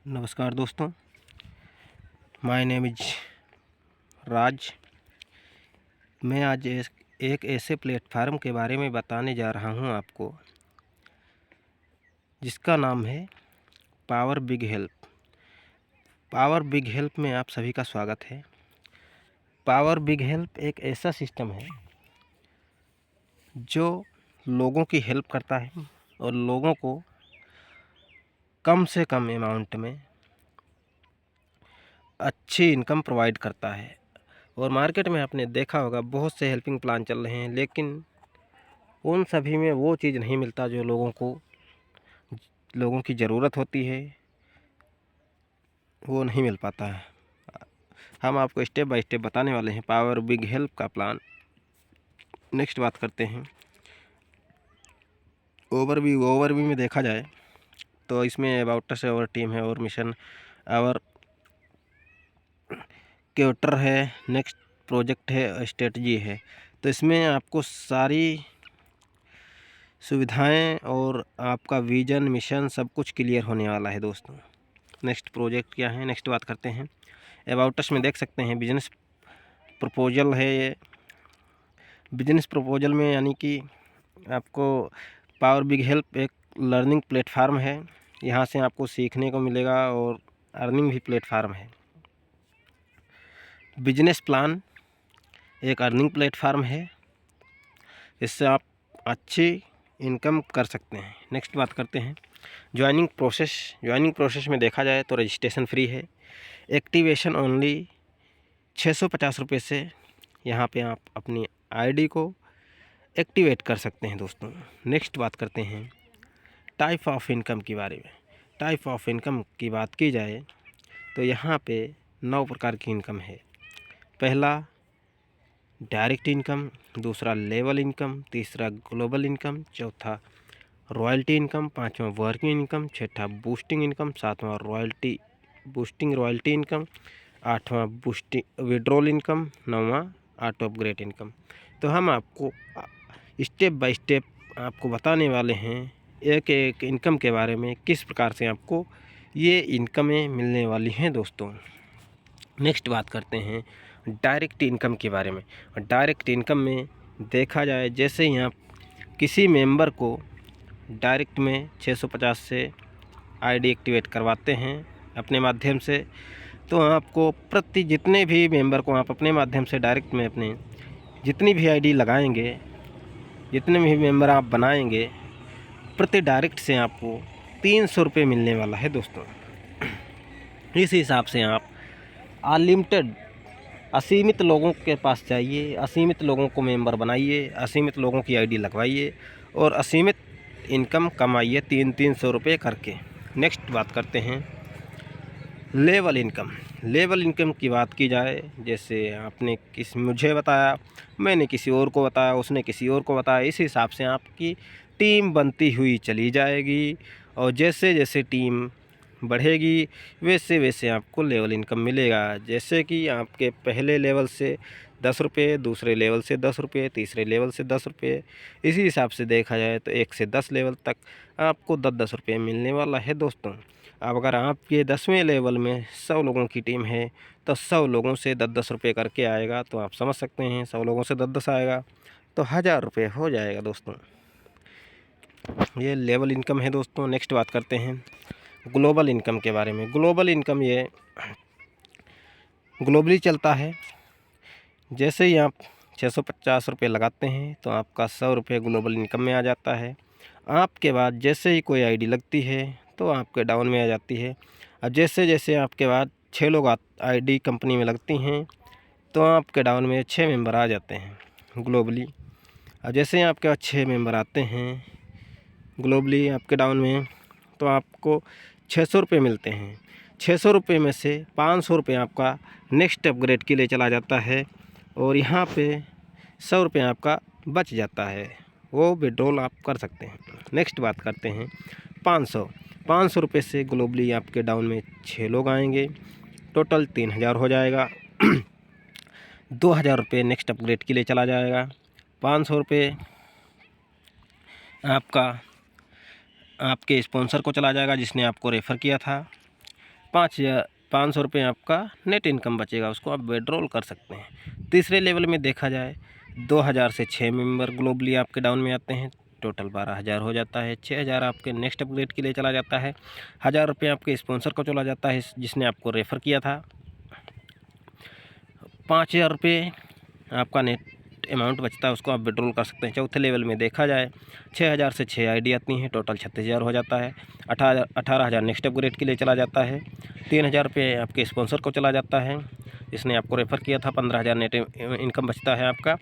नमस्कार दोस्तों, my name is राज। मैं आज एक ऐसे प्लेटफार्म के बारे में बताने जा रहा हूं आपको, जिसका नाम है power big help. Power big help में आप सभी का स्वागत है। पावर बिग हेल्प एक ऐसा सिस्टम है जो लोगों की हेल्प करता है और लोगों को कम से कम अमाउंट में अच्छी इनकम प्रोवाइड करता है। और मार्केट में आपने देखा होगा बहुत से हेल्पिंग प्लान चल रहे हैं, लेकिन उन सभी में वो चीज़ नहीं मिलता जो लोगों की ज़रूरत होती है, वो नहीं मिल पाता है। हम आपको स्टेप बाय स्टेप बताने वाले हैं पावर बिग हेल्प का प्लान। नेक्स्ट बात करते हैं ओवरव्यू में देखा जाए तो इसमें अबाउट अस, और टीम है, और मिशन, और क्वेटर है, नेक्स्ट प्रोजेक्ट है, स्ट्रेटजी है। तो इसमें आपको सारी सुविधाएं और आपका विजन, मिशन सब कुछ क्लियर होने वाला है दोस्तों। नेक्स्ट प्रोजेक्ट क्या है, नेक्स्ट बात करते हैं। अबाउट अस में देख सकते हैं बिजनेस प्रपोजल है ये। बिजनेस प्रपोजल में यानी कि आपको पावर बिग हेल्प एक लर्निंग प्लेटफार्म है। यहाँ से आपको सीखने को मिलेगा और अर्निंग भी प्लेटफार्म है। बिजनेस प्लान एक अर्निंग प्लेटफार्म है, इससे आप अच्छी इनकम कर सकते हैं। नेक्स्ट बात करते हैं ज्वाइनिंग प्रोसेस में देखा जाए तो रजिस्ट्रेशन फ्री है, एक्टिवेशन ओनली 650 रुपये से यहाँ पे आप अपनी आईडी को एक्टिवेट कर सकते हैं दोस्तों। नेक्स्ट बात करते हैं टाइप ऑफ इनकम के बारे में। टाइप ऑफ इनकम की बात की जाए तो यहाँ पे 9 प्रकार की इनकम है। पहला डायरेक्ट इनकम, दूसरा लेवल इनकम, तीसरा ग्लोबल इनकम, चौथा रॉयल्टी इनकम, पांचवा वर्किंग इनकम, छठा बूस्टिंग इनकम, सातवां रॉयल्टी इनकम, आठवां बूस्टिंग विड्रॉल इनकम, नौवां आर्ट ऑफ ग्रेट इनकम। तो हम आपको स्टेप बाय स्टेप आपको बताने वाले हैं एक एक इनकम के बारे में, किस प्रकार से आपको ये इनकमें मिलने वाली हैं दोस्तों। नेक्स्ट बात करते हैं डायरेक्ट इनकम के बारे में। डायरेक्ट इनकम में देखा जाए, जैसे ही आप किसी मेंबर को डायरेक्ट में 650 से आईडी एक्टिवेट करवाते हैं अपने माध्यम से, तो आपको प्रति जितने भी मेंबर को आप अपने माध्यम से डायरेक्ट में अपने जितनी भी आईडी लगाएंगे, जितने भी मेंबर आप बनाएंगे, प्रति डायरेक्ट से आपको 300 रुपये मिलने वाला है दोस्तों। इस हिसाब से आप अनलिमिटेड, असीमित लोगों के पास जाइए, असीमित लोगों को मेंबर बनाइए, असीमित लोगों की आईडी लगवाइए और असीमित इनकम कमाइए 300 रुपये करके। नेक्स्ट बात करते हैं लेवल इनकम। लेवल इनकम की बात की जाए, जैसे आपने मुझे बताया, मैंने किसी और को बताया, उसने किसी और को बताया, इस हिसाब से आपकी टीम बनती हुई चली जाएगी और जैसे जैसे टीम बढ़ेगी वैसे वैसे आपको लेवल इनकम मिलेगा। जैसे कि आपके पहले लेवल से 10 रुपये, दूसरे लेवल से 10 रुपये, तीसरे लेवल से 10 रुपये, इसी हिसाब से देखा जाए तो 1 से 10 लेवल तक आपको 10-10 रुपये मिलने वाला है दोस्तों। अब अगर आपके 10वें लेवल में 100 लोगों की टीम है तो 100 लोगों से 10-10 रुपये करके आएगा, तो आप समझ सकते हैं 100 लोगों से 10-10 आएगा तो 1000 रुपये हो जाएगा दोस्तों। ये लेवल इनकम है दोस्तों। नेक्स्ट बात करते हैं ग्लोबल इनकम के बारे में। ग्लोबल इनकम ये ग्लोबली चलता है। जैसे ही आप 650 रुपये लगाते हैं तो आपका 100 रुपये ग्लोबल इनकम में आ जाता है। आपके बाद जैसे ही कोई आईडी लगती है तो आपके डाउन में आ जाती है। और जैसे जैसे आपके बाद 6 लोग आईडी कंपनी में लगती हैं तो आपके डाउन में 6 मेंबर आ जाते हैं ग्लोबली। और जैसे ही आपके पास 6 मेंबर आते हैं ग्लोबली आपके डाउन में, तो आपको 600 रुपये मिलते हैं। 600 रुपये में से 500 रुपये आपका नेक्स्ट अपग्रेड के लिए चला जाता है और यहाँ पे 100 रुपये आपका बच जाता है, वो विड्रॉल आप कर सकते हैं। नेक्स्ट बात करते हैं 500 रुपये से ग्लोबली आपके डाउन में 6 लोग आएंगे, टोटल 3000 हो जाएगा। 2000 रुपये नेक्स्ट अपग्रेड के लिए चला जाएगा। 500 रुपये आपका आपके स्पॉन्सर को चला जाएगा जिसने आपको रेफ़र किया था। 500 रुपये आपका नेट इनकम बचेगा, उसको आप विड्रॉल कर सकते हैं। तीसरे लेवल में देखा जाए 2000 से 6 मेंबर ग्लोबली आपके डाउन में आते हैं, टोटल 12,000 हो जाता है। 6,000 आपके नेक्स्ट अपग्रेड के लिए चला जाता है। 1000 रुपये आपके स्पॉन्सर को चला जाता है जिसने आपको रेफ़र किया था। 5,000 रुपये आपका नेट अमाउंट बचता है, उसको आप विड्रॉल कर सकते हैं। चौथे लेवल में देखा जाए 6,000 से 6 आईडी आती हैं, टोटल 36,000 हो जाता है। 18,000 नेक्स्ट अपग्रेड के लिए चला जाता है। 3,000 रुपये आपके स्पॉन्सर को चला जाता है जिसने आपको रेफ़र किया था। 15,000 नेट इनकम बचता है आपका।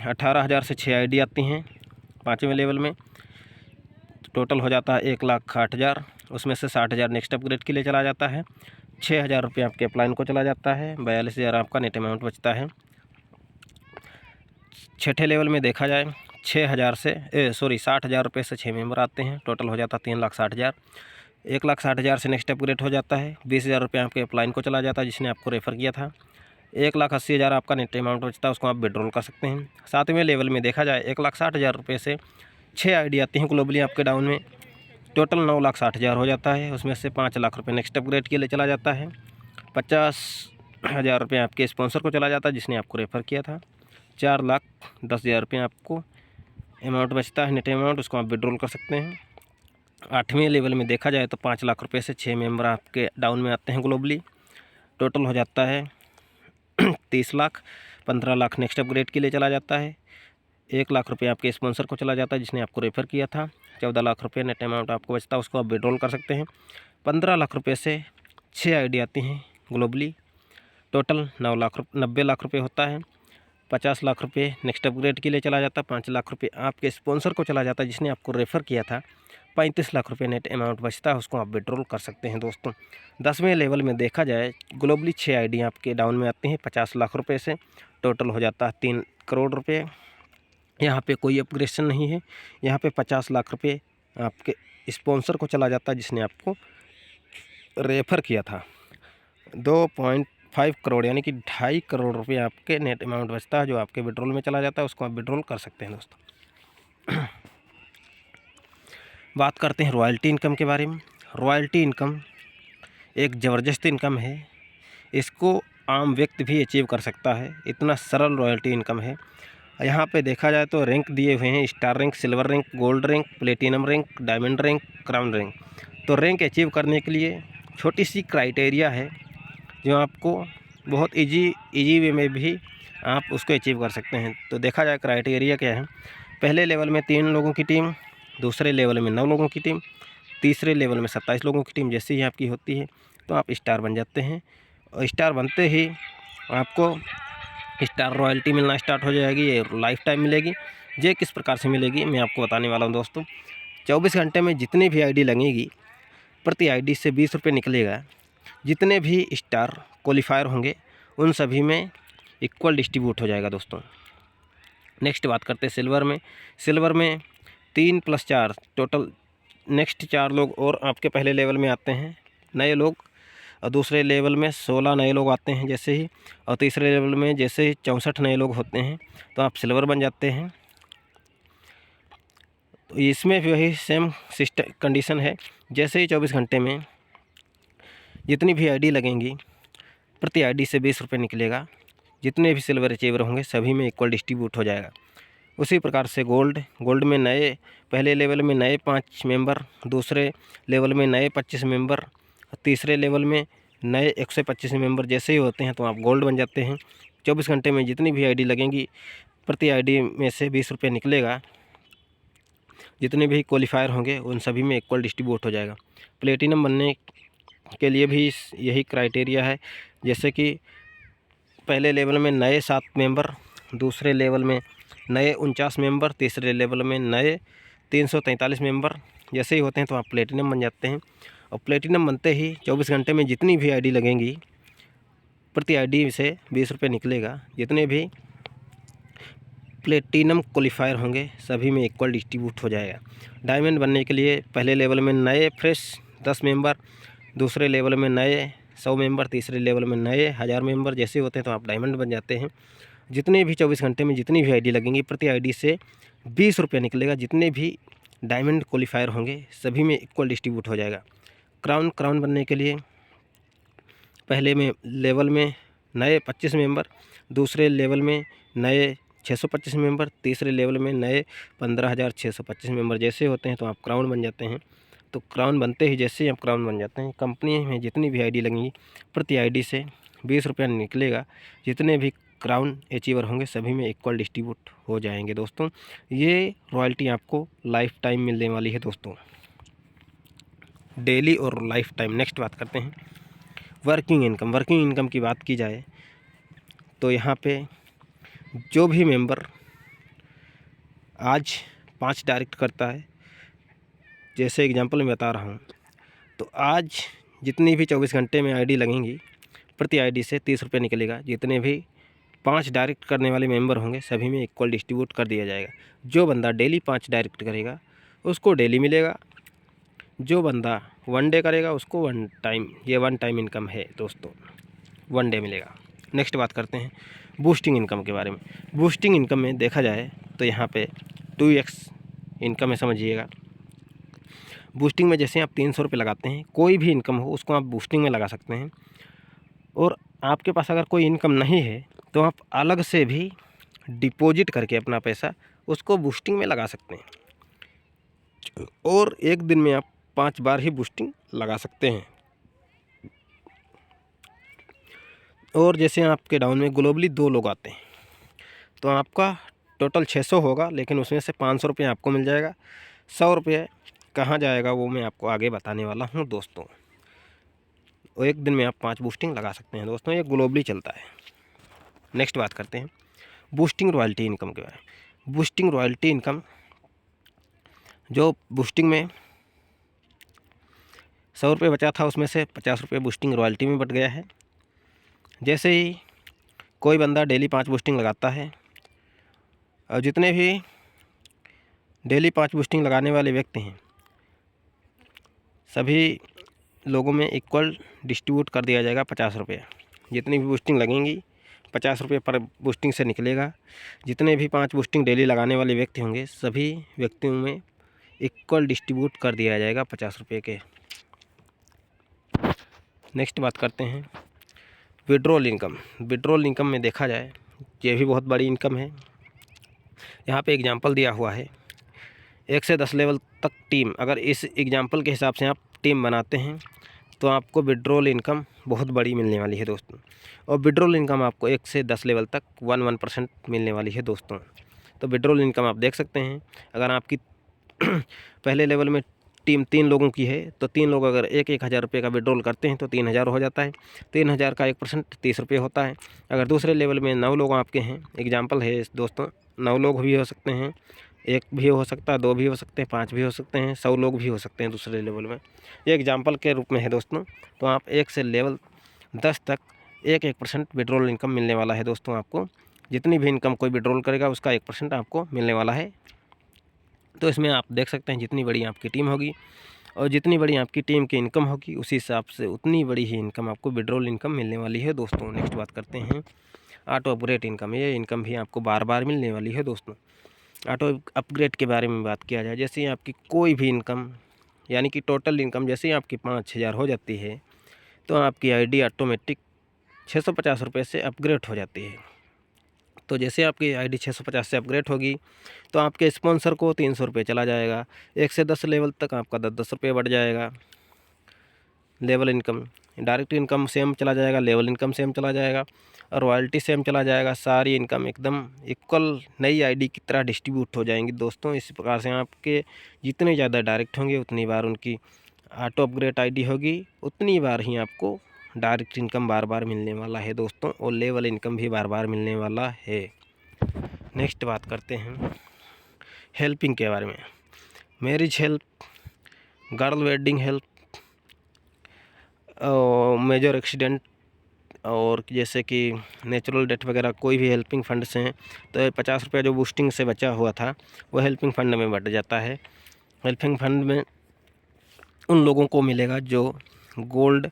18,000 से 6 आईडी आती हैं 5वें लेवल में, टोटल हो जाता है 1,60,000। उसमें से 60,000 नेक्स्ट अपग्रेड के लिए चला जाता है। 6,000 रुपये आपके अपलाइन को चला जाता है। 42,000 आपका नेट अमाउंट बचता है। छठे लेवल में देखा जाए 60,000 रुपये से 6 मेंबर आते हैं, टोटल हो जाता है 3,60,000। 1,60,000 से नेक्स्ट अपग्रेड हो जाता है। 20,000 रुपये आपके अपलाइन को चला जाता है जिसने आपको रेफ़र किया था। 1,80,000 आपका नेट अमाउंट बचता है, उसको आप विड्रॉल कर सकते हैं। 7वें लेवल में देखा जाए 1,60,000 रुपये से 6 आईडी आती हैं ग्लोबली आपके डाउन में, टोटल 9,60,000 हो जाता है। उसमें से 5 लाख रुपये नेक्स्ट अपग्रेड के लिए चला जाता है। 50,000 रुपये आपके स्पॉन्सर को चला जाता है जिसने आपको रेफ़र किया था। 4,10,000 रुपये आपको अमाउंट बचता है नेट अमाउंट, उसको आप विड्रॉल कर सकते हैं। 8वें लेवल में देखा जाए तो 5 लाख रुपये से 6 मेंबर आपके डाउन में आते हैं ग्लोबली, टोटल हो जाता है 30 लाख। 15 लाख नेक्स्ट अपग्रेड के लिए चला जाता है। 1 लाख रुपये आपके स्पॉन्सर को चला जाता है जिसने आपको रेफ़र किया था। 14 लाख रुपये नेट अमाउंट आपको बचता है, उसको आप विड्रॉल कर सकते हैं। 15 लाख रुपये से 6 आईडी आती हैं ग्लोबली, टोटल 90 लाख रुपये होता है। 50 लाख रुपये नेक्स्ट अपग्रेड के लिए चला जाता है। 5 लाख रुपये आपके स्पॉन्सर को चला जाता है जिसने आपको रेफ़र किया था। 35 लाख रुपये नेट अमाउंट बचता है, उसको आप विड्रॉल कर सकते हैं दोस्तों। 10वें लेवल में देखा जाए ग्लोबली 6 आईडी आपके डाउन में आती हैं 50 लाख रुपये से, टोटल हो जाता है 3 करोड़ रुपये। यहाँ पे कोई अपग्रेडेशन नहीं है, यहाँ पे 50 लाख रुपये आपके स्पॉन्सर को चला जाता है जिसने आपको रेफ़र किया था। 2.5 करोड़ यानी कि 2.5 करोड़ रुपये आपके नेट अमाउंट बचता है जो आपके विड्रॉल में चला जाता है, उसको आप विड्रॉल कर सकते हैं दोस्तों। बात करते हैं रॉयल्टी इनकम के बारे में। रॉयल्टी इनकम एक ज़बरदस्त इनकम है, इसको आम व्यक्ति भी अचीव कर सकता है, इतना सरल रॉयल्टी इनकम है। यहाँ पे देखा जाए तो रैंक दिए हुए हैं, star rank, silver rank, gold rank, platinum rank, diamond rank, crown rank. तो रैंक अचीव करने के लिए छोटी सी क्राइटेरिया है जो आपको बहुत इजी वे में भी आप उसको अचीव कर सकते हैं। तो देखा जाए क्राइटेरिया क्या है। पहले लेवल में 3 लोगों की टीम, दूसरे लेवल में 9 लोगों की टीम, तीसरे लेवल में 27 लोगों की टीम जैसे ही आपकी होती है तो आप स्टार बन जाते हैं। और स्टार बनते ही आपको स्टार रॉयल्टी मिलना स्टार्ट हो जाएगी, ये लाइफ टाइम मिलेगी। ये किस प्रकार से मिलेगी मैं आपको बताने वाला हूँ दोस्तों। 24 घंटे में जितनी भी आईडी लगेगी प्रति आईडी से 20 रुपये निकलेगा। जितने भी स्टार क्वालिफायर होंगे उन सभी में इक्वल डिस्ट्रीब्यूट हो जाएगा दोस्तों। नेक्स्ट बात करते हैं सिल्वर में। सिल्वर में 3 + 4 टोटल नेक्स्ट 4 लोग और आपके पहले लेवल में आते हैं नए लोग, और दूसरे लेवल में 16 नए लोग आते हैं जैसे ही, और तीसरे लेवल में जैसे ही 64 नए लोग होते हैं तो आप सिल्वर बन जाते हैं। तो इसमें भी वही सेम सिस्टम कंडीशन है, जैसे ही 24 घंटे में जितनी भी आईडी लगेंगी प्रति आईडी से 20 रुपये निकलेगा। जितने भी सिल्वर अचीवर होंगे सभी में इक्वल डिस्ट्रीब्यूट हो जाएगा। उसी प्रकार से गोल्ड में नए, पहले लेवल में नए 5 मेंबर, दूसरे लेवल में नए 25 मेंबर, तीसरे लेवल में नए 125 मेंबर जैसे ही होते हैं तो आप गोल्ड बन जाते हैं। 24 घंटे में जितनी भी आईडी लगेंगी प्रति आईडी में से 20 रुपये निकलेगा। जितने भी क्वालिफायर होंगे उन सभी में इक्वल डिस्ट्रीब्यूट हो जाएगा। प्लेटिनम बनने के लिए भी यही क्राइटेरिया है, जैसे कि पहले लेवल में नए 7 मेंबर, दूसरे लेवल में नए 49 मेंबर, तीसरे लेवल में नए 343 मेंबर जैसे ही होते हैं तो आप प्लेटिनम बन जाते हैं। और प्लेटिनम बनते ही 24 घंटे में जितनी भी आईडी लगेंगी प्रति आईडी से 20 रुपये निकलेगा। जितने भी प्लेटिनम क्वालिफायर होंगे सभी में इक्वल डिस्ट्रीब्यूट हो जाएगा। डायमंड बनने के लिए पहले लेवल में नए फ्रेश 10 मेंबर, दूसरे लेवल में नए 100 मेंबर, तीसरे लेवल में नए 1000 मेंबर जैसे होते हैं तो आप डायमंड बन जाते हैं। जितने भी 24 घंटे में जितनी भी आईडी लगेंगी प्रति आईडी से 20 रुपये निकलेगा। जितने भी डायमंड क्वालिफायर होंगे सभी में इक्वल डिस्ट्रीब्यूट हो जाएगा। क्राउन बनने के लिए पहले में लेवल में नए 25 मेंबर, दूसरे लेवल में नए 625 मेंबर, तीसरे लेवल में नए 15,625 मेंबर जैसे होते हैं तो आप क्राउन बन जाते हैं। तो क्राउन बनते ही जैसे ही आप क्राउन बन जाते हैं, कंपनी में जितनी भी आईडी लगेंगी प्रति आईडी से 20 रुपया निकलेगा। जितने भी क्राउन अचीवर होंगे सभी में इक्वल डिस्ट्रीब्यूट हो जाएंगे दोस्तों। ये रॉयल्टी आपको लाइफ टाइम मिलने वाली है दोस्तों, डेली और लाइफ टाइम। नेक्स्ट बात करते हैं वर्किंग इनकम। वर्किंग इनकम की बात की जाए तो यहाँ पे जो भी मेंबर आज 5 डायरेक्ट करता है, जैसे एग्जांपल मैं बता रहा हूँ, तो आज जितनी भी 24 घंटे में आईडी लगेंगी प्रति आईडी से 30 रुपये निकलेगा। जितने भी 5 डायरेक्ट करने वाले मेंबर होंगे सभी में इक्वल डिस्ट्रीब्यूट कर दिया जाएगा। जो बंदा डेली 5 डायरेक्ट करेगा उसको डेली मिलेगा, जो बंदा 1 डे करेगा उसको 1 टाइम, ये 1 टाइम इनकम है दोस्तों, 1 डे मिलेगा। नेक्स्ट बात करते हैं बूस्टिंग इनकम के बारे में। बूस्टिंग इनकम में देखा जाए तो यहाँ पे 2x इनकम है, समझिएगा। बूस्टिंग में जैसे आप 300 रुपये लगाते हैं, कोई भी इनकम हो उसको आप बूस्टिंग में लगा सकते हैं। और आपके पास अगर कोई इनकम नहीं है तो आप अलग से भी डिपॉजिट करके अपना पैसा उसको बूस्टिंग में लगा सकते हैं, और एक दिन में आप 5 बार ही बूस्टिंग लगा सकते हैं। और जैसे आपके डाउन में ग्लोबली 2 लोग आते हैं तो आपका टोटल 600 होगा, लेकिन उसमें से 500 रुपये आपको मिल जाएगा। 100 रुपये कहाँ जाएगा वो मैं आपको आगे बताने वाला हूँ दोस्तों। और एक दिन में आप 5 बूस्टिंग लगा सकते हैं दोस्तों, ये ग्लोबली चलता है। नेक्स्ट बात करते हैं बूस्टिंग रॉयल्टी इनकम के बारे में। बूस्टिंग रॉयल्टी इनकम, जो बूस्टिंग में 100 रुपये बचा था उसमें से 50 रुपये बूस्टिंग रॉयल्टी में बट गया है। जैसे ही कोई बंदा डेली 5 बूस्टिंग लगाता है, और जितने भी डेली 5 बूस्टिंग लगाने वाले व्यक्ति हैं सभी लोगों में इक्वल डिस्ट्रीब्यूट कर दिया जाएगा 50 रुपये। जितनी भी बूस्टिंग लगेंगी 50 रुपये पर बूस्टिंग से निकलेगा। जितने भी 5 बूस्टिंग डेली लगाने वाले व्यक्ति होंगे सभी व्यक्तियों में इक्वल डिस्ट्रीब्यूट कर दिया जाएगा 50 रुपये के। नेक्स्ट बात करते हैं विड्रॉल इनकम। विड्रॉल इनकम में देखा जाए ये भी बहुत बड़ी इनकम है। यहाँ पे एग्जांपल दिया हुआ है 1 से 10 लेवल तक टीम, अगर इस एग्जांपल के हिसाब से आप टीम बनाते हैं तो आपको विड्रॉल इनकम बहुत बड़ी मिलने वाली है दोस्तों। और विड्रॉल इनकम आपको 1 से 10 लेवल तक 1% मिलने वाली है दोस्तों। तो विड्रॉल इनकम आप देख सकते हैं, अगर आपकी पहले लेवल में टीम 3 लोगों की है तो 3 लोग अगर 1-1 हज़ार रुपये का विड्रॉल करते हैं तो 3,000 हो जाता है। 3,000 का 1% 30 रुपये होता है। अगर दूसरे लेवल में 9 लोग आपके हैं, एग्जाम्पल है दोस्तों, 9 लोग भी हो सकते हैं, 1 भी हो सकता है, 2 भी हो सकते हैं, 5 भी हो सकते हैं, 100 लोग भी हो सकते हैं दूसरे लेवल में। ये एग्जांपल के रूप में है दोस्तों। तो आप 1 से लेवल 10 तक 1% विड्रॉल इनकम मिलने वाला है दोस्तों। आपको जितनी भी इनकम कोई विड्रॉल करेगा उसका 1% आपको मिलने वाला है। तो इसमें आप देख सकते हैं जितनी बड़ी आपकी टीम होगी और जितनी बड़ी आपकी टीम की इनकम होगी उसी हिसाब से उतनी बड़ी ही इनकम आपको विड्रॉल इनकम मिलने वाली है दोस्तों। नेक्स्ट बात करते हैं ऑटो अपग्रेड इनकम। ये इनकम भी आपको बार बार मिलने वाली है दोस्तों। ऑटो अपग्रेड के बारे में बात किया जाए, जैसे ही आपकी कोई भी इनकम यानी कि टोटल इनकम जैसे ही आपकी 5,000 हो जाती है तो आपकी आईडी ऑटोमेटिक 650 रुपये से अपग्रेड हो जाती है। तो जैसे आपकी आईडी 650 से अपग्रेड होगी तो आपके स्पॉन्सर को 300 रुपये चला जाएगा। 1 से 10 लेवल तक आपका 10-10 रुपये बढ़ जाएगा। Level income, direct income same चला जाएगा, लेवल इनकम सेम चला जाएगा और रॉयल्टी सेम चला जाएगा। सारी इनकम एकदम इक्वल नई आईडी की तरह डिस्ट्रीब्यूट हो जाएंगी दोस्तों। इस प्रकार से आपके जितने ज़्यादा डायरेक्ट होंगे उतनी बार उनकी ऑटो अपग्रेड आईडी होगी, उतनी बार ही आपको डायरेक्ट इनकम बार बार मिलने वाला है दोस्तों, और लेवल इनकम भी बार बार मिलने वाला है। नेक्स्ट बात करते हैं हेल्पिंग के बारे में। Marriage help, girl wedding help, major accident और जैसे कि नेचुरल डेथ वगैरह कोई भी हेल्पिंग फंड से हैं तो 50 रुपये जो बूस्टिंग से बचा हुआ था वो हेल्पिंग फंड में बढ़ जाता है। हेल्पिंग फंड में उन लोगों को मिलेगा जो गोल्ड,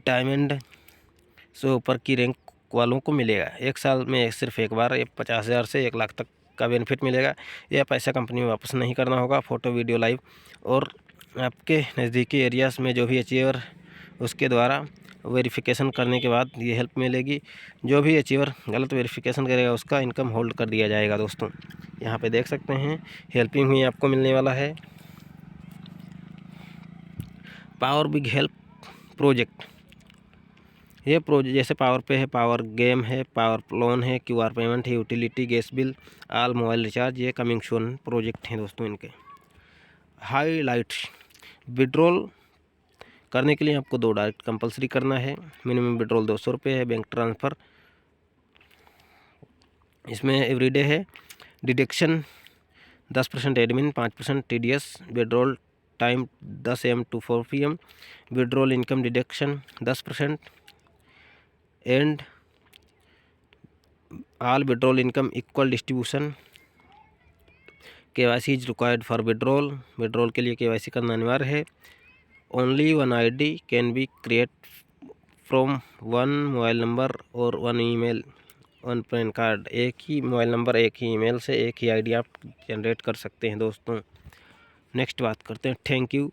डायमंड से ऊपर की रैंक वालों को मिलेगा। 1 साल में सिर्फ एक बार 50,000 से 1 लाख तक का बेनिफिट मिलेगा। यह पैसा कंपनी में वापस नहीं करना होगा। फ़ोटो, वीडियो, लाइव और आपके नज़दीकी एरियाज़ में जो भी अचीवर उसके द्वारा वेरिफिकेशन करने के बाद ये हेल्प मिलेगी। जो भी अचीवर गलत वेरिफिकेशन करेगा उसका इनकम होल्ड कर दिया जाएगा। दोस्तों यहाँ पे देख सकते हैं हेल्पिंग में आपको मिलने वाला है पावर बिग हेल्प प्रोजेक्ट। ये प्रोजेक्ट जैसे पावर पे है, पावर गेम है, पावर लोन है, QR पेमेंट है, utility, gas bill, all mobile recharge, ये कमिंग सून प्रोजेक्ट हैं दोस्तों इनके। हाईलाइट्स विड्रॉल करने के लिए आपको 2 डायरेक्ट कंपलसरी करना है। मिनिमम विड्रॉल 200 रुपये है। बैंक ट्रांसफ़र इसमें एवरीडे है। Deduction 10% admin, 5% TDS। Withdrawal time 10 AM to 4 PM। Withdrawal income deduction 10% and all withdrawal income equal distribution. KYC is required for withdrawal. Withdrawal के लिए KYC करना अनिवार्य है। Only 1 ID can be create from 1 mobile number और 1 email, 1 pan card. एक ही mobile number, एक ही email से एक ही ID आप जनरेट कर सकते हैं। दोस्तों नेक्स्ट बात करते हैं। Thank you.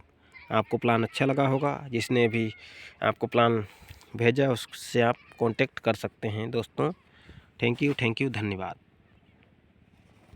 आपको प्लान अच्छा लगा होगा, जिसने भी आपको प्लान भेजा उससे आप कांटेक्ट कर सकते हैं। दोस्तों थैंक यू, धन्यवाद।